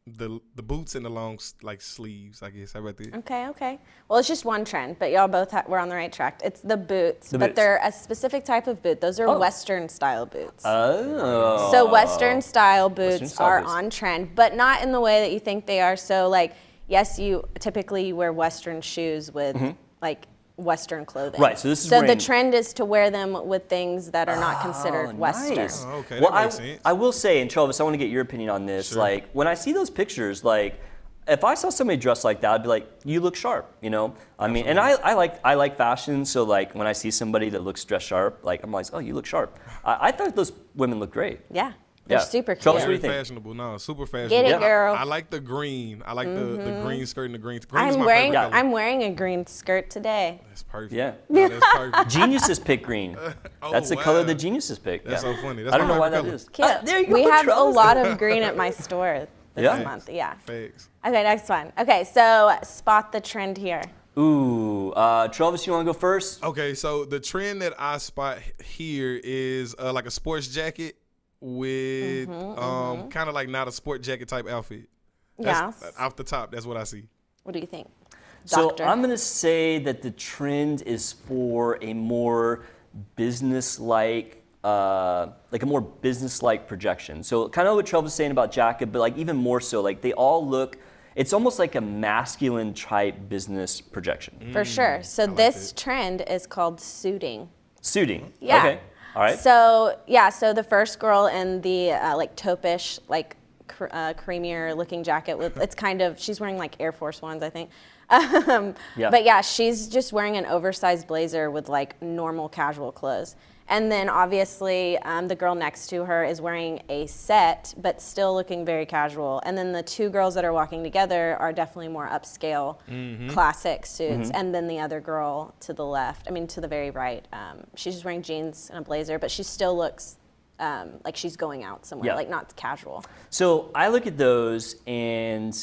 the boots and the long like sleeves, I guess. How about that? Okay. Well, it's just one trend, but y'all both were on the right track. It's the boots, The but boots. they're a specific type of boot. Those are Western style boots. Oh. So Western style boots style are boots. on trend, but not in the way that you think they are. So like, yes, you typically wear Western shoes with like Western clothing. Right, so this is the wearing- trend is to wear them with things that are not considered Western. Nice. Oh, okay, Well, that makes sense. I will say, and Travis, I want to get your opinion on this. Sure. Like, when I see those pictures, like, if I saw somebody dressed like that, I'd be like, you look sharp, you know? I mean, and I like fashion, so like, when I see somebody that looks dressed sharp, like, I'm like, oh, you look sharp. I thought those women looked great. Yeah, they're Yeah. super cute. Travis, what do Very you think? fashionable. No, super fashionable. Get it, Yeah. girl. I like the green. I like the green skirt and the green. Green is I'm my wearing favorite color. I'm wearing a green skirt today. That's perfect. Yeah. No, that's perfect. Geniuses pick green. Oh, That's the wow. color the geniuses pick. That's yeah. so funny. That's I don't my know why favorite that color. is. Cute. There you go, We have a Travis. lot of green at my store this Yeah? month. Yeah. Facts. Okay, next one. Okay, so spot the trend here. Ooh, Travis, you want to go first? Okay, so the trend that I spot here is like a sports jacket with kind of like not a sport jacket type outfit. That's, Yes. Off the top, that's what I see. What do you think, So Doctor? I'm going to say that the trend is for a more business-like, like a more business-like projection. So kind of what Travis was saying about jacket, but like even more so, like they all look, it's almost like a masculine type business projection. For sure. So this trend is called suiting. Suiting. Yeah. Okay. All right. So so the first girl in the like taupish, like creamier looking jacket with it's kind of she's wearing like Air Force Ones, I think. Yeah. But yeah, she's just wearing an oversized blazer with like normal casual clothes. And then obviously the girl next to her is wearing a set, but still looking very casual. And then the two girls that are walking together are definitely more upscale, classic suits. And then the other girl to the left, I mean to the very right, she's just wearing jeans and a blazer, but she still looks like she's going out somewhere, Yeah. like not casual. So I look at those and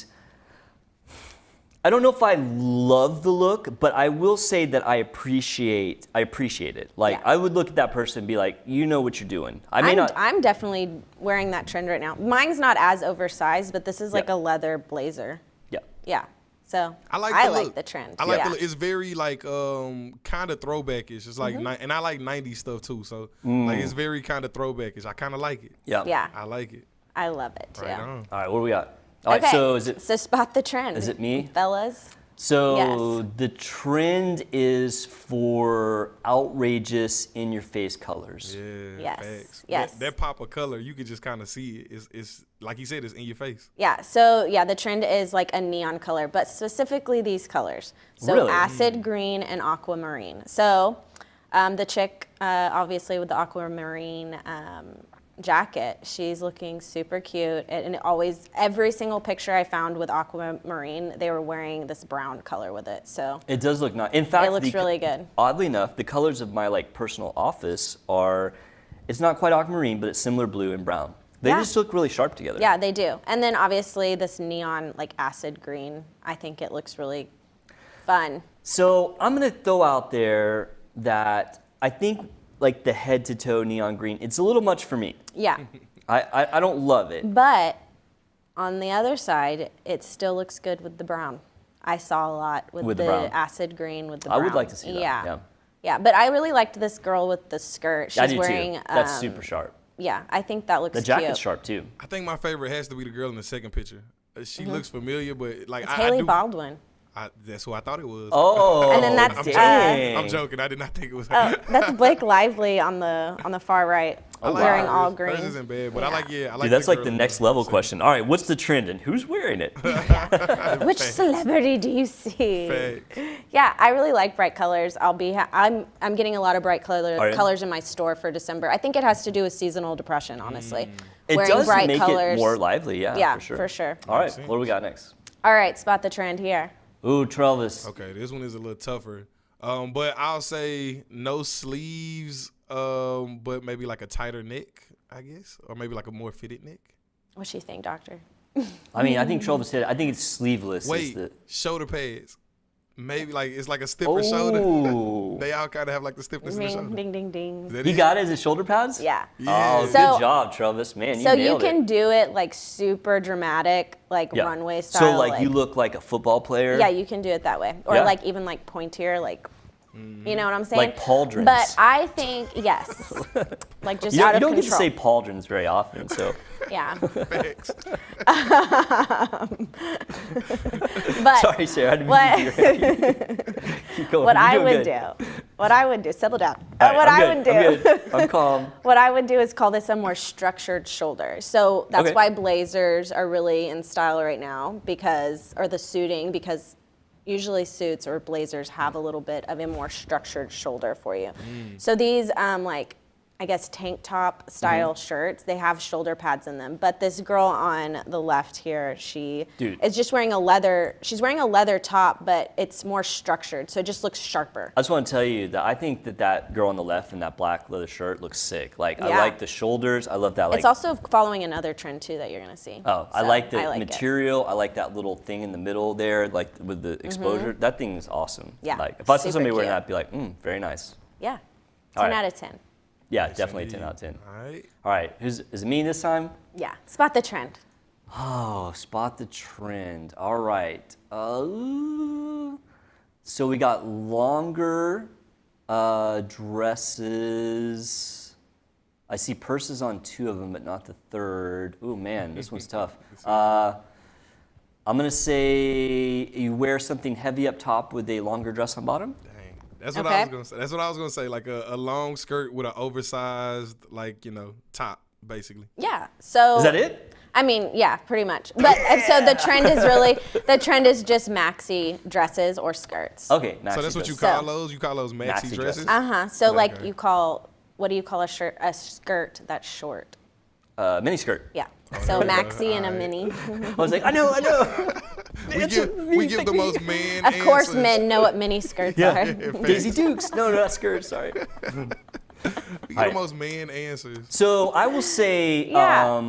I don't know if I love the look, but I will say that I appreciate it. Like Yeah. I would look at that person and be like, you know what you're doing. I may not. I'm definitely wearing that trend right now. Mine's not as oversized, but this is like Yeah. a leather blazer. Yeah. Yeah. So I like like the look. trend. I like yeah. the look. It's very like kind of throwbackish. It's like and I like 90s stuff too. So like it's very kind of throwbackish. I kind of like it. Yeah. Yeah. I like it. I love it too. Right on. All right. What do we got? All right. Okay. So is it? So spot the trend. Is it me? fellas? So Yes. the trend is for outrageous in-your-face colors. Yeah. Yes, Facts. yes. That pop of color, you could just kind of see it. It's like you said, it's in your face. Yeah. So yeah, the trend is like a neon color, but specifically these colors. So Really? acid green and aquamarine. So the chick, obviously with the aquamarine jacket, she's looking super cute, and it always every single picture I found with aquamarine, they were wearing this brown color with it. So It does look nice. In fact, looks really good. Oddly enough, the colors of my like personal office are, it's not quite aquamarine, but it's similar blue and brown. They Yeah. just look really sharp together. yeah, they do. And then obviously this neon like acid green, I think it looks really fun. So I'm gonna throw out there that I think like the head to toe neon green, it's a little much for me. Yeah. I don't love it. But on the other side, it still looks good with the brown. I saw a lot with the brown. acid green with the I brown. would like to see that, yeah. Yeah, but I really liked this girl with the skirt. She's I do wearing too. That's super sharp. Yeah, I think that looks The jacket's cute. sharp too. I think my favorite has to be the girl in the second picture. She looks familiar, but like It's I Haley do. Baldwin. That's who I thought it was. Oh, And then that's, dang. I'm joking. I did not think it was her. Oh, that's Blake Lively on the far right, I like wearing hers. all Hers green. isn't bad, but I like I like. Dude, that's like girl the in next level second. question. All right, what's the trend and who's wearing it? Which celebrity do you see? Facts. Yeah, I really like bright colors. I'm getting a lot of bright Are you? colors in my store for December. I think it has to do with seasonal depression, honestly. It Wearing does bright make colors. it more lively, yeah, Yeah, for sure. for sure. All right, Makes what do we got next? All right, spot the trend here. Ooh, Travis. Okay, this one is a little tougher. But I'll say no sleeves, but maybe like a tighter neck, I guess, or maybe like a more fitted neck. What you think, Doctor? I mean, I think Travis said it. I think it's sleeveless. is Wait, the- shoulder pads. maybe like it's like a stiffer shoulder. Oh. They all kind of have like the stiffness in the Ring, shoulder. ding, ding, ding. Is that He it? got it as his shoulder pads? Yeah. Oh, So- good job, Travis. Man, you So you nailed can it. do it like super dramatic, like Yeah. runway style. So like you look like a football player. Yeah, you can do it that way, or Yeah. like even like pointier, like. You know what I'm saying? Like pauldrons. But I think yes, like just You out don't of get to control. say pauldrons very often, so. Yeah. Facts. But Sorry, Sarah. I didn't what, mean to be rude. Keep going. what You're I doing would good. settle down. All right, What I'm I good. would do. I'm good. I'm calm. What I would do is call this a more structured shoulder. So that's Okay. why blazers are really in style right now or the suiting, because usually suits or blazers have a little bit of a more structured shoulder for you. So these, like, I guess tank top style shirts, they have shoulder pads in them. But this girl on the left here, she Dude. is just wearing she's wearing a leather top, but it's more structured. So it just looks sharper. I just want to tell you that I think that girl on the left in that black leather shirt looks sick. Like, I Yeah. like the shoulders. I love that. Like, It's also following another trend too that you're gonna see. oh, I So, like the it. material. I like that little thing in the middle there, like with the exposure. That thing is awesome. Yeah, Like, if I saw super somebody wearing cute. that, I'd be like, very nice. Yeah, 10 All right. out of 10. Yeah, definitely 10 out of 10. All right. All right, is it me this time? Yeah, spot the trend. Oh, spot the trend. All right. So we got longer dresses. I see purses on 2 of them, but not the third. Ooh, man, this one's tough. I'm going to say you wear something heavy up top with a longer dress on bottom. Dang. That's what Okay. I was gonna say. That's what I was gonna say. Like a long skirt with an oversized, like, top, basically. Yeah. So Is that it? I mean, yeah, pretty much. But and so the trend is just maxi dresses or skirts. Okay, So that's what you maxi dress. call So- those? You call those maxi Maxi dresses? dresses. So like Okay. what do you call a skirt that's short? Mini skirt. Yeah. So there we go. maxi and a Alright. mini. I was like, I know. We give the most man Of course, answers. men know what mini skirts Yeah. are. Daisy Dukes. No, not skirt. Sorry. We give Alright. the most man answers. So I will say, Yeah.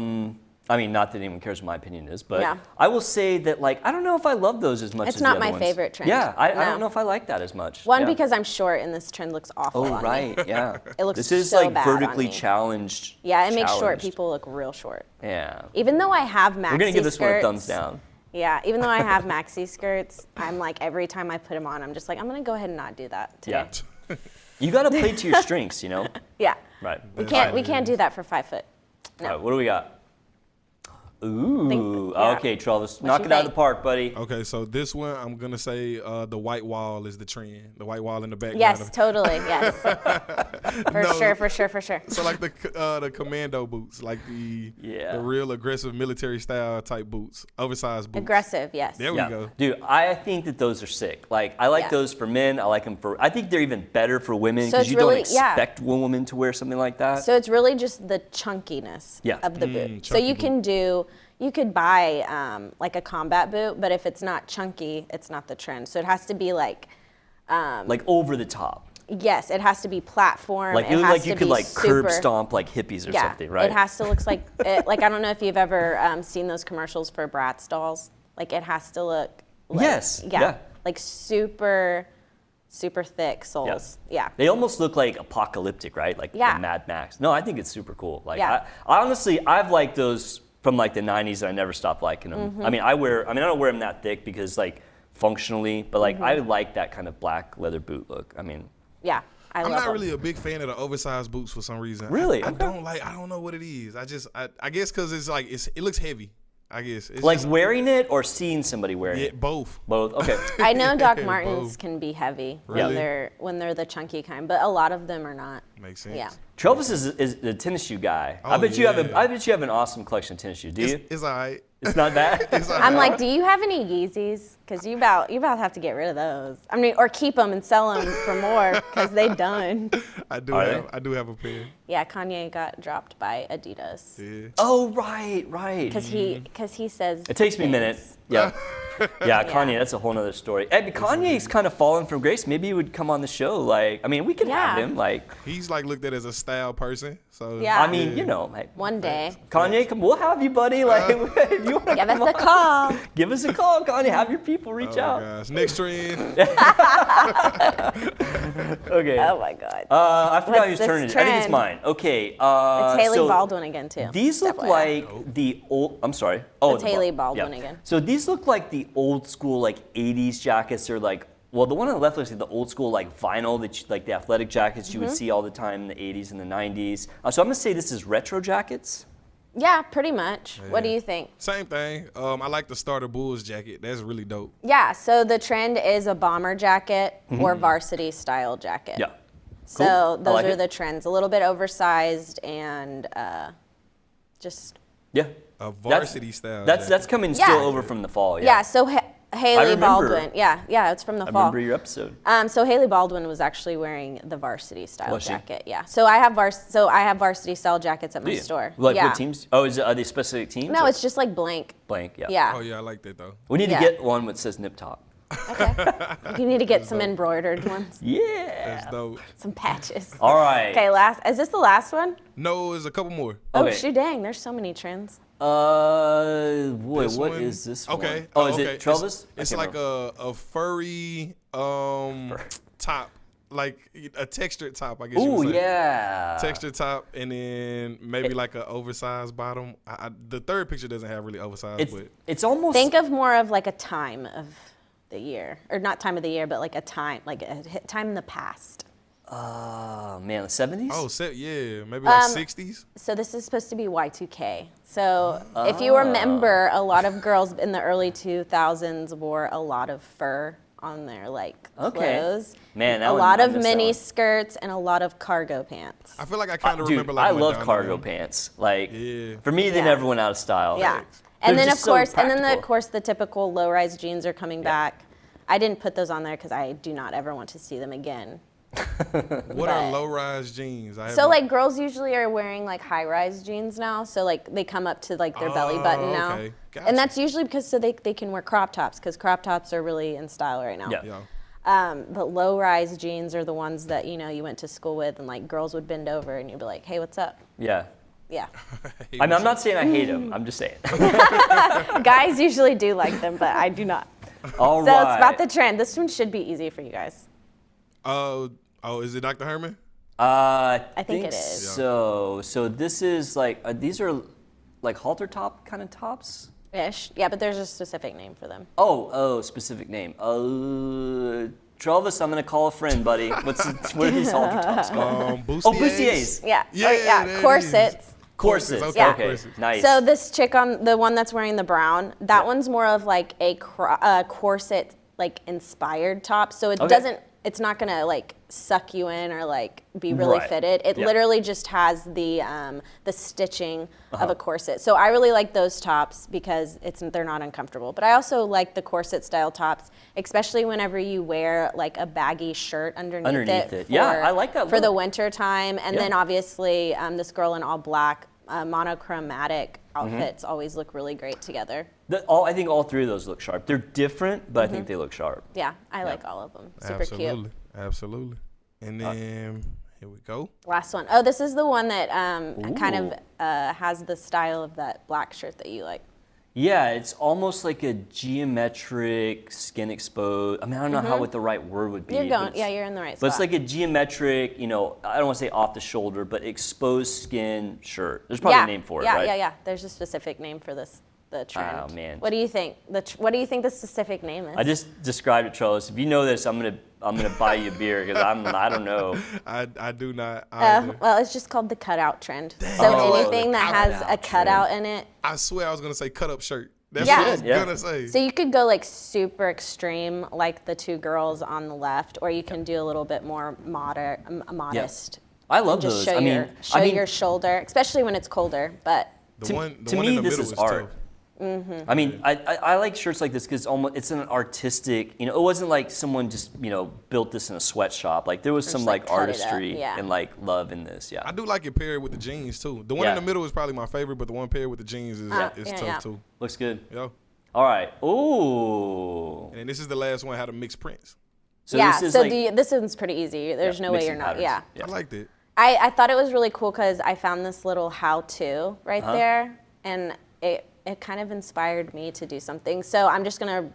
I mean, not that anyone cares what my opinion is, but Yeah. I will say that, like, I don't know if I love those as much It's as the not other my ones. favorite trend. Yeah, I No. don't know if I like that as much. One, Yeah. because I'm short and this trend looks awful Oh, on me. right, yeah. It looks This is so like bad on vertically me. challenged. Yeah, it makes short challenged. people look real short. Yeah. Even though I have maxi We're going to give this one a skirts, thumbs down. Yeah, even though I have maxi skirts, I'm like, every time I put them on, I'm just like, I'm going to go ahead and not do that today. Yeah. You got to play to your strengths, you know? Yeah. Right. We can't do that for 5 foot. All right, what do we got? Ooh, yeah. okay, Travis, knock you it out of think? the park, buddy. Okay, so this one, I'm going to say the white wall is the trend. The white wall in the background. Yes, totally. Yes. For No. sure, for sure, for sure. So like the commando boots, like the real aggressive military style type boots, oversized boots. Aggressive, yes. There we Yeah, go. dude, I think that those are sick. Like, I like Yeah. those for men. I like them I think they're even better for women So because it's you don't really- yeah. expect a woman to wear something like that. So it's really just the chunkiness Yeah. of the boot. So chunky you could buy like a combat boot, but if it's not chunky, it's not the trend. So it has to be like, like over the top. yes, it has to be platform. Like, it you look has like you to could be like curb super- stomp like hippies or Yeah, something, right? it has to look like, like I don't know if you've ever seen those commercials for Bratz dolls. Like it has to look. Like, Yes, yeah. Like super thick soles. Yes. Yeah. They almost look like apocalyptic, right? Like Yeah. the Mad Max. No, I think it's super cool. Like, Yeah. I honestly, I've liked those from like the 90s and I never stopped liking them. Mm-hmm. I mean, I don't wear them that thick because like functionally, but like I like that kind of black leather boot look. I mean, Yeah. I I'm love not them. really a big fan of the oversized boots for some reason. Really? I Okay. don't know what it is. I guess because it's like, it looks heavy. I guess. It's like just- wearing it or seeing somebody wearing yeah, it? both. Both? Okay. I know Doc Both. Martens can be heavy Really? when they're the chunky kind, but a lot of them are not. Makes sense. Yeah. Travis is the tennis shoe guy. I Oh, bet you have yeah. I bet you have an awesome collection of tennis shoes. Do you? It's all right. It's not bad. It's all I'm right. like, do you have any Yeezys? Because you about have to get rid of those. I mean, or keep them and sell them for more because they done. I do Are have they? I do have a pair. Yeah, Kanye got dropped by Adidas Yeah. Oh, right. because he says It takes me a minute. things. Yeah. Yeah, Kanye, that's a whole nother story. And Kanye's kind of fallen from grace. Maybe he would come on the show. Like, I mean, we could have Yeah. him. Like, He's like looked at as a style person. So Yeah. I mean, you know, like, One day. Kanye, we'll have you, buddy. Like, if you want to Give us a call. give us a call, Kanye. Have your people reach Oh out. gosh. Next trend. Okay. Oh my God. I forgot What's whose this turn it is. I think it's trend? mine. Okay. It's Haley so Baldwin again too. These look FYI. like the old. I'm sorry. Oh, It's the Haley Bal- Baldwin again. So these look like the old school like '80s jackets. They're like, well, the one on the left looks like the old school like vinyl that like the athletic jackets you would see all the time in the '80s and the '90s. So I'm gonna say this is retro jackets. Yeah, pretty much. What do you think? Same thing. I like the starter Bulls jacket. That's really dope. Yeah, so the trend is a bomber jacket or varsity style jacket. Yeah. So Cool. I those like are it. the trends. A little bit oversized and just Yeah. A varsity style. That's jacket. coming Yeah. still over from the fall. yeah. So Haley remember. Baldwin. Yeah, it's from the I fall. remember your episode. So Haley Baldwin was actually wearing the varsity style Was she? jacket. Yeah. So I have varsity style jackets at my Do you? store. Like yeah. what teams? Oh, are they specific teams? No, or it's just like blank. blank. Yeah. Yeah. Oh yeah, I like that though. We need Yeah. to get one that says nip top. Okay. You need to get some embroidered ones, Yeah. That's dope. some patches. All right. Okay, is this the last one? No, there's a couple more. Oh, Okay. shoot, dang, there's so many trends. Boy, This what one- is this Okay. one? Oh, is okay. it Travis? I It's can't like remember. a furry top, like a textured top. I guess you Ooh, would say. yeah. Textured top, and then maybe like an oversized bottom. The third picture doesn't have really oversized, but It's almost. Think of more of like a time of the year, or not time of the year, but like a time in the past. Oh man, the 70s. yeah, maybe like 60s. So this is supposed to be Y2K. So if you remember, a lot of girls in the early 2000s wore a lot of fur on their like Okay. clothes. Man, that a one- lot I of missed that mini one. skirts and a lot of cargo pants. I feel like I kind of Dude, remember like I when love Donna cargo went. pants. Like, Yeah. for me, they Yeah. never went out of style. Yeah. They're And then of just so course, practical. the typical low-rise jeans are coming back. I didn't put those on there because I do not ever want to see them again. What are low-rise jeans? So haven't- like girls usually are wearing like high-rise jeans now. So like they come up to like their belly button now. okay. Gotcha. And that's usually because they can wear crop tops because crop tops are really in style right now. Yeah. Yeah. But low-rise jeans are the ones that you went to school with, and like girls would bend over and you'd be like, "Hey, what's up?" Yeah. Yeah. I mean, I'm not saying I hate them. I'm just saying. Guys usually do like them, but I do not. All So right. it's about the trend. This one should be easy for you guys. Is it Dr. Herman? I think it is. So. So this is like these are like halter top kind of tops. Ish. Yeah, but there's a specific name for them. Oh, specific name. Travis, I'm gonna call a friend, buddy. What are these halter tops called? Bustiers? Oh, bustiers. Yeah. Yeah, yeah. there it Corsets. Corsets. Okay, Yeah. Okay. corsets. Nice. So this chick on the one that's wearing the brown, that one's more of like a corset like inspired top. So it Okay. doesn't. It's not gonna like suck you in or like be really Right. fitted. It Yeah. literally just has the stitching Uh-huh. of a corset. So I really like those tops because they're not uncomfortable. But I also like the corset style tops, especially whenever you wear like a baggy shirt underneath it. Yeah, I like that for the look. winter time. And Yeah. then obviously this girl in all black, monochromatic Mm-hmm. outfits always look really great together. I think all three of those look sharp. They're different, but I think they look sharp. Yeah, I like all of them. Super Absolutely. cute. Absolutely. And then here we go. Last one. Oh, this is the one that kind Ooh. of has the style of that black shirt that you like. Yeah, it's almost like a geometric skin exposed. I mean, I don't know what the right word would be. You're but going. it's- Yeah, you're in the right But spot. it's like a geometric, I don't want to say off the shoulder, but exposed skin shirt. There's probably a name for it, yeah, right? Yeah. There's a specific name for the trend. Oh, man. What do you think? What do you think the specific name is? I just described it, Charles. If you know this, I'm gonna buy you a beer because I don't know. I do not either. well, it's just called the cutout trend. So Oh, anything the that has a cutout cutout in it. I swear I was going to say cut up shirt. That's Yeah. what I was Yeah. going to say. So you could go like super extreme, like the two girls on the left, or you can do a little bit more modest. I love Just those. show your shoulder, especially when it's colder. But the one to in me, the this middle is is art. tough. I mean, I like shirts like this because it's an artistic. It wasn't like someone just built this in a sweatshop. Like there was some just, like like, cut it up, artistry yeah. and like love in this. Yeah. I do like it paired with the jeans too. The one Yeah. in the middle is probably my favorite, but the one paired with the jeans is yeah, tough yeah. too. Looks good. Yeah. All right. Ooh. And this is the last one had a mixed prints. So yeah, this is so like, this one's pretty easy. There's no way mixing you're not, patterns. yeah. I liked it. I thought it was really cool because I found this little how-to right there, and it kind of inspired me to do something. So I'm just gonna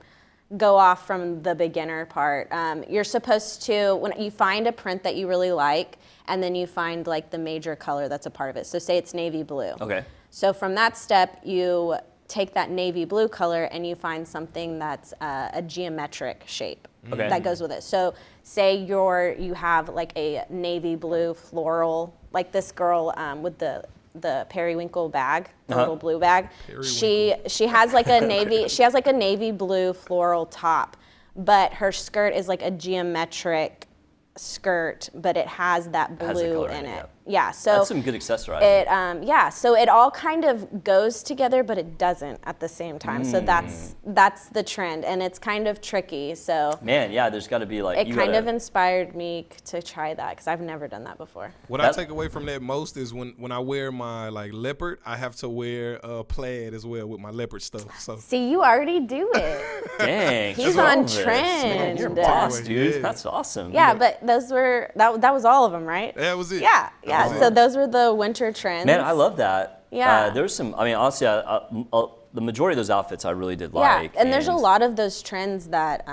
go off from the beginner part. You're supposed to, when you find a print that you really like, and then you find like the major color that's a part of it. So say it's navy blue. Okay. So from that step, you take that navy blue color and you find something that's a geometric shape that goes with it. So say you have like a navy blue floral, like this girl with the periwinkle bag, the little blue bag. She has like a navy blue floral top, but her skirt is like a geometric skirt, but it has that Has the blue color in in it, it. yeah. Yeah, so That's some good accessorizing. so it all kind of goes together, but it doesn't at the same time. So that's the trend, and it's kind of tricky. So Man, yeah, there's got to be like, it you kind gotta- of inspired me to try that because I've never done that before. What I take away from that most is when I wear my like leopard, I have to wear plaid as well with my leopard stuff. So See, you already do it. Dang. He's that's on all this. Man, trend. you're a boss, dude. Yeah. That's awesome. Yeah, but those were that was all of them, right? that was it. Yeah. That was So it. those were the winter trends. Man, I love that. Yeah. There's some, I mean, honestly, the majority of those outfits I really did Yeah, like. and there's a lot of those trends that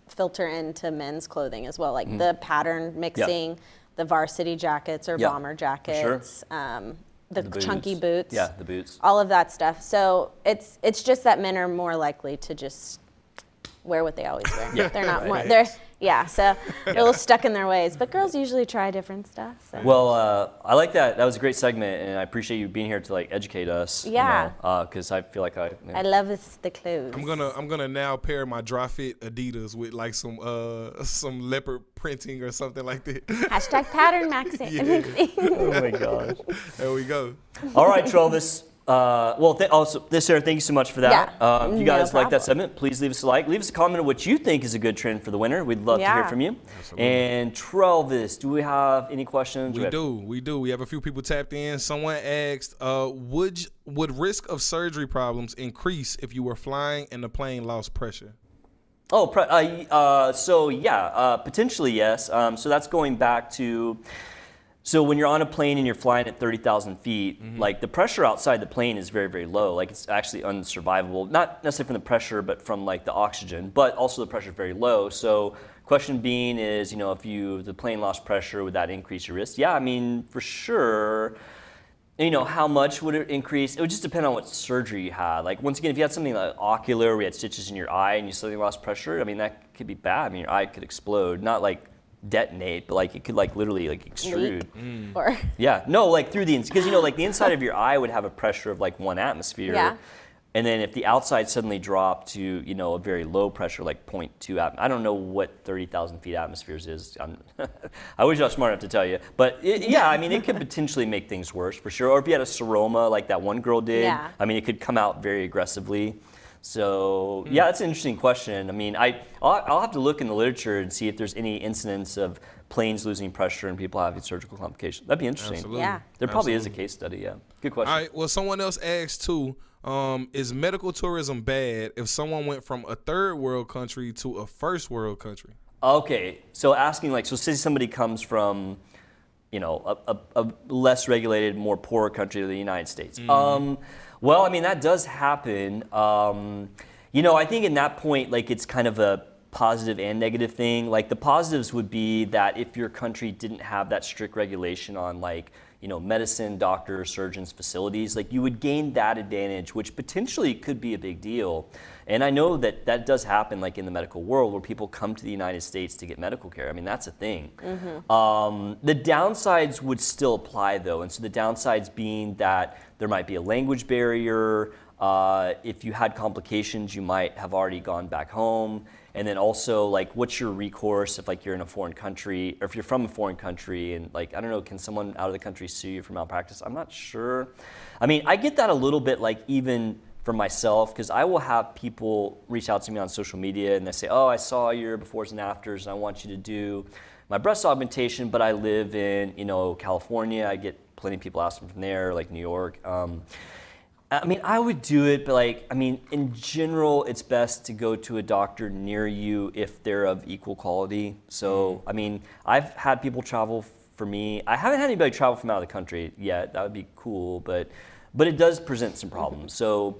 filter into men's clothing as well, like the pattern mixing, the varsity jackets or Yeah, bomber for jackets, the chunky boots. Yeah, the boots. All of that stuff. So it's just that men are more likely to just wear what they always wear. Yeah, They're not right. more. They're so they're a little stuck in their ways. But girls usually try different stuff. So. Well, I like that. That was a great segment, and I appreciate you being here to like educate us. Yeah. Because I feel like I love the clothes. I'm gonna now pair my dry fit Adidas with like some leopard printing or something like that. Hashtag pattern maxing. Yeah. Oh my gosh. There we go. All right, Travis. Sarah, thank you so much for that. Yeah, If you no guys like that problem. segment, please leave us a like. Leave us a comment on what you think is a good trend for the winter. We'd love to hear Yeah. from you. And Travis, do we have any questions? We do. We have a few people tapped in. Someone asked, would risk of surgery problems increase if you were flying and the plane lost pressure? Oh, potentially yes. So that's going back to, so when you're on a plane and you're flying at 30,000 feet, like the pressure outside the plane is very, very low. Like it's actually unsurvivable, not necessarily from the pressure, but from like the oxygen, but also the pressure is very low. So question being is, if the plane lost pressure, would that increase your risk? Yeah, I mean, for sure. How much would it increase? It would just depend on what surgery you had. Like once again, if you had something like ocular, where you had stitches in your eye and you suddenly lost pressure, I mean, that could be bad. I mean, your eye could explode, not like detonate, but like it could like literally like extrude. Or Yeah, no, like through the, because like the inside of your eye would have a pressure of like 1 atmosphere. Yeah. And then if the outside suddenly dropped to, a very low pressure, like 0.2 I don't know what 30,000 feet atmospheres is. I wish I was smart enough to tell you. But I mean, it could potentially make things worse for sure. Or if you had a seroma like that one girl did, Yeah. I mean, it could come out very aggressively. So yeah, that's an interesting question. I mean, I'll have to look in the literature and see if there's any incidents of planes losing pressure and people having surgical complications. That'd be interesting. Absolutely. Yeah. There probably is a case study, yeah. Good question. All right. Well, someone else asked too, is medical tourism bad if someone went from a third world country to a first world country? Okay, so asking say somebody comes from, a less regulated, more poorer country than the United States. Well, I mean, that does happen. I think in that point, like it's kind of a positive and negative thing. Like the positives would be that if your country didn't have that strict regulation on like, medicine, doctors, surgeons, facilities, like you would gain that advantage, which potentially could be a big deal. And I know that that does happen like in the medical world where people come to the United States to get medical care. I mean, that's a thing. The downsides would still apply though. And so the downsides being that there might be a language barrier. If you had complications, you might have already gone back home. And then also, like, what's your recourse if, like, you're in a foreign country, or if you're from a foreign country, and, like, I don't know, can someone out of the country sue you for malpractice? I'm not sure. I mean, I get that a little bit, like, even for myself, because I will have people reach out to me on social media, and they say, oh, I saw your befores and afters, and I want you to do my breast augmentation, but I live in, California. I get plenty of people asking from there, like New York. I mean, I would do it, but like, I mean, in general, it's best to go to a doctor near you if they're of equal quality. So, I mean, I've had people travel for me. I haven't had anybody travel from out of the country yet. That would be cool, but it does present some problems. So,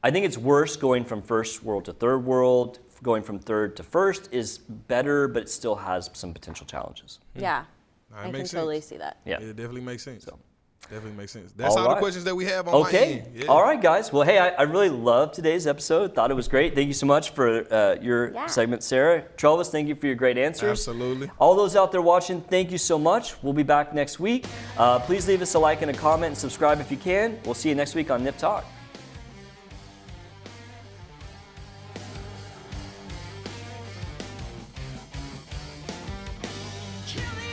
I think it's worse going from first world to third world. Going from third to first is better, but it still has some potential challenges. Yeah, That I can makes totally sense. see that. Yeah. It definitely makes sense. So. Definitely makes sense. That's all the right. questions that we have on my Okay. end. Yeah. All right, guys. Well, hey, I really loved today's episode. Thought it was great. Thank you so much for your segment, Sarah. Travis, thank you for your great answers. Absolutely. All those out there watching, thank you so much. We'll be back next week. Please leave us a like and a comment and subscribe if you can. We'll see you next week on Nip Talk. Kill me